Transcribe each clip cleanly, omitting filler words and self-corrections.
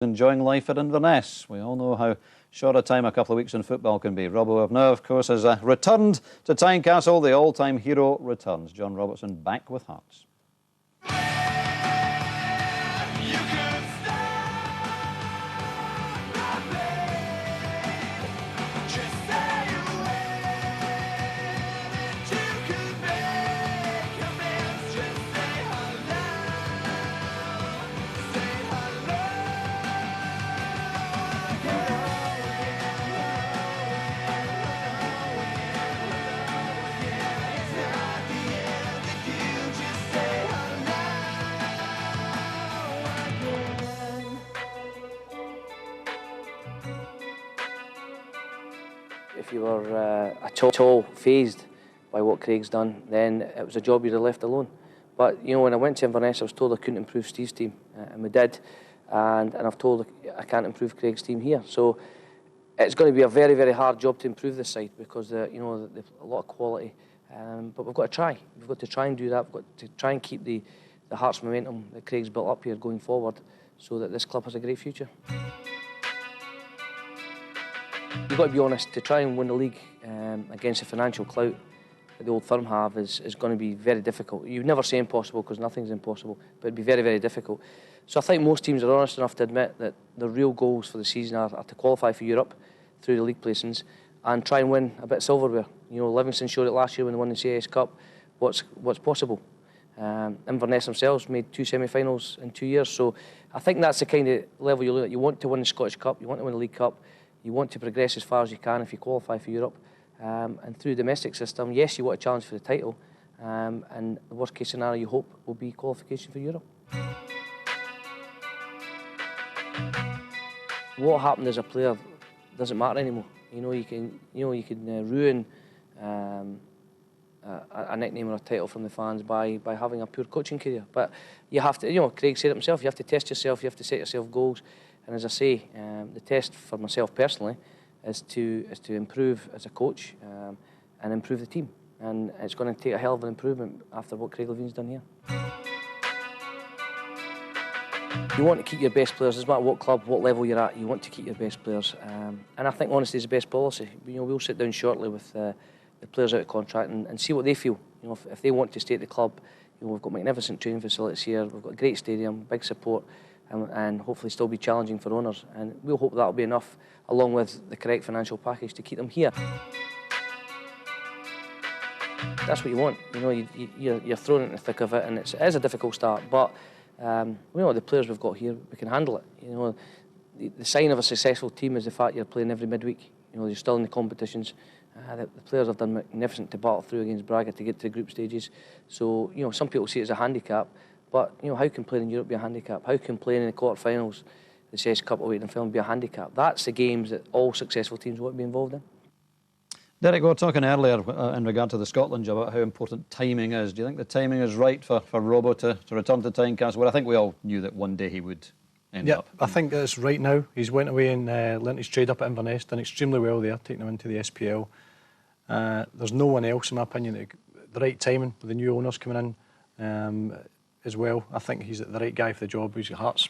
Enjoying life at Inverness. We all know how short a time a couple of weeks in football can be. Robbo now, of course, has returned to Tynecastle. The all-time hero returns. John Robertson back with Hearts. If you were at all fazed by what Craig's done, then it was a job you'd have left alone. But you know, when I went to Inverness, I was told I couldn't improve Steve's team, and we did. And I've told I can't improve Craig's team here. So it's going to be a very, very hard job to improve this side because you know, they've a lot of quality. But we've got to try. We've got to try and do that. We've got to try and keep the Hearts momentum that Craig's built up here going forward, so that this club has a great future. You've got to be honest, to try and win the league against the financial clout that the Old Firm have is going to be very difficult. You'd never say impossible because nothing's impossible, but it'd be very, very difficult. So I think most teams are honest enough to admit that the real goals for the season are to qualify for Europe through the league placings and try and win a bit of silverware. You know, Livingston showed it last year when they won the CIS Cup. What's possible? Inverness themselves made 2 semi-finals in 2 years, so I think that's the kind of level you look at. You want to win the Scottish Cup, you want to win the League Cup, you want to progress as far as you can if you qualify for Europe. And through the domestic system, yes, you want to challenge for the title, and the worst case scenario you hope will be qualification for Europe. What happened as a player doesn't matter anymore. You know, you can ruin a nickname or a title from the fans by having a poor coaching career. But you have to, you know, Craig said it himself, you have to test yourself, you have to set yourself goals. And as I say, the test for myself personally is to improve as a coach and improve the team. And it's going to take a hell of an improvement after what Craig Levine's done here. You want to keep your best players. Doesn't matter what club, what level you're at, you want to keep your best players. And I think honesty is the best policy. You know, we'll sit down shortly with the players out of contract and see what they feel. You know, if they want to stay at the club, you know, we've got magnificent training facilities here. We've got a great stadium, big support. And hopefully still be challenging for owners. And we'll hope that'll be enough, along with the correct financial package, to keep them here. That's what you want. You know, you're thrown in the thick of it, and it is a difficult start. But you know, the players we've got here, we can handle it. You know, the sign of a successful team is the fact you're playing every midweek. You know, you're still in the competitions. The players have done magnificent to battle through against Braga to get to the group stages. So you know, some people see it as a handicap. But you know, how can playing in Europe be a handicap? How can playing in the quarterfinals, the CIS Cup away in film, be a handicap? That's the games that all successful teams want to be involved in. Derek, we were talking earlier in regard to the Scotland job about how important timing is. Do you think the timing is right for Robbo to return to Tynecastle? Well, I think we all knew that one day he would end up. I think it's right now. He's went away and learnt his trade up at Inverness, done extremely well there, taking him into the SPL. There's no one else, in my opinion, the right timing with the new owners coming in. As well, I think he's the right guy for the job. He's Hearts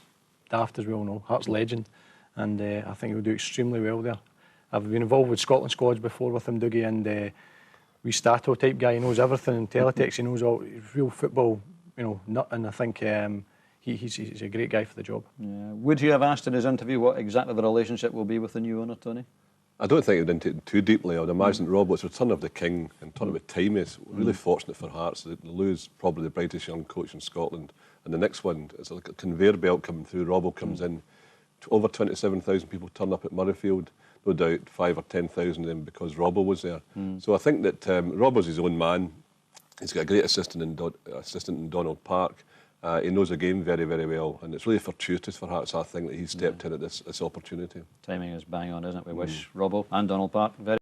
daft, as we all know, Hearts legend, and I think he'll do extremely well there. I've been involved with Scotland squads before with him, Dougie, and we Stato type guy. He knows everything in teletext. He knows all. He's real football, you know, nut, and I think he's a great guy for the job. Yeah. Would you have asked in his interview what exactly the relationship will be with the new owner, Tony? I don't think it into it too deeply. I would imagine Robert's return of the king and turn about time is really fortunate for Hearts. They lose probably the brightest young coach in Scotland, and the next one is like a conveyor belt coming through. Robbo comes in, over 27,000 people turn up at Murrayfield. No doubt 5 or 10,000 of them because Robbo was there. So I think that Robbo's his own man. He's got a great assistant in Donald Park. He knows the game very, very well, and it's really fortuitous for Hearts, I think, that he's stepped in at this opportunity. Timing is bang on, isn't it? We wish Robbo and Donald Park very